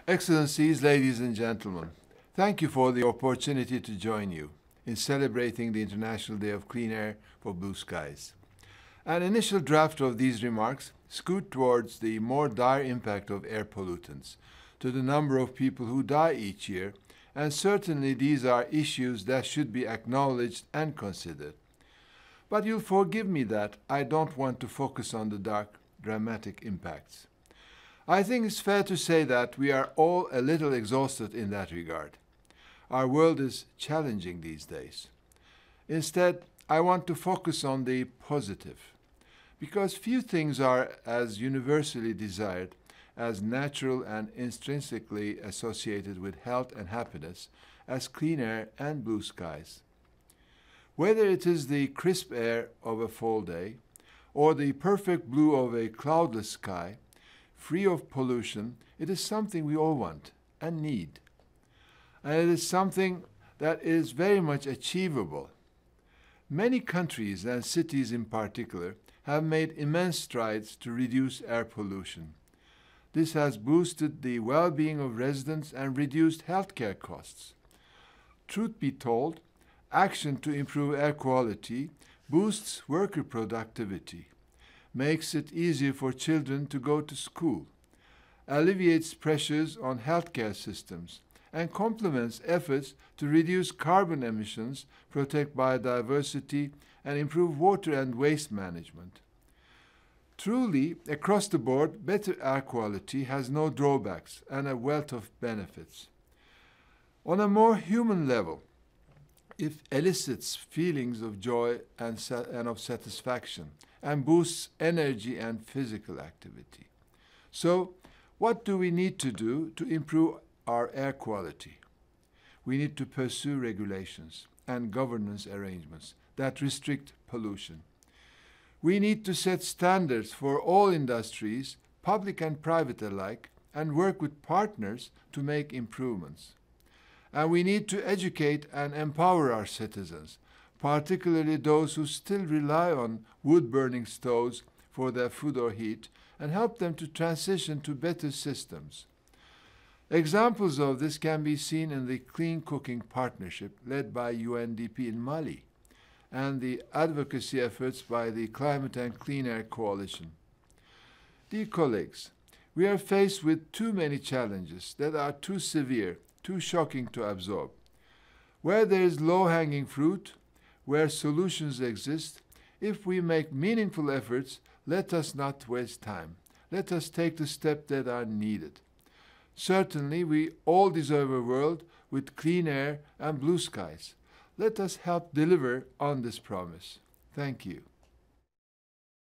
Excellencies, ladies and gentlemen, thank you for the opportunity to join you in celebrating the International Day of Clean Air for Blue Skies. An initial draft of these remarks scoot towards the more dire impact of air pollutants, to the number of people who die each year, and certainly these are issues that should be acknowledged and considered. But you'll forgive me that I don't want to focus on the dark, dramatic impacts. I think it's fair to say that we are all a little exhausted in that regard. Our world is challenging these days. Instead, I want to focus on the positive, because few things are as universally desired, as natural and intrinsically associated with health and happiness as clean air and blue skies. Whether it is the crisp air of a fall day or the perfect blue of a cloudless sky, free of pollution, it is something we all want and need. And it is something that is very much achievable. Many countries and cities in particular have made immense strides to reduce air pollution. This has boosted the well-being of residents and reduced healthcare costs. Truth be told, action to improve air quality boosts worker productivity, makes it easier for children to go to school, alleviates pressures on healthcare systems, and complements efforts to reduce carbon emissions, protect biodiversity, and improve water and waste management. Truly, across the board, better air quality has no drawbacks and a wealth of benefits. On a more human level, it elicits feelings of joy and of satisfaction and boosts energy and physical activity. So, what do we need to do to improve our air quality? We need to pursue regulations and governance arrangements that restrict pollution. We need to set standards for all industries, public and private alike, and work with partners to make improvements. And we need to educate and empower our citizens, particularly those who still rely on wood-burning stoves for their food or heat, and help them to transition to better systems. Examples of this can be seen in the Clean Cooking Partnership led by UNDP in Mali, and the advocacy efforts by the Climate and Clean Air Coalition. Dear colleagues, we are faced with too many challenges that are too severe, too shocking to absorb. Where there is low-hanging fruit, where solutions exist, if we make meaningful efforts, let us not waste time. Let us take the steps that are needed. Certainly, we all deserve a world with clean air and blue skies. Let us help deliver on this promise. Thank you.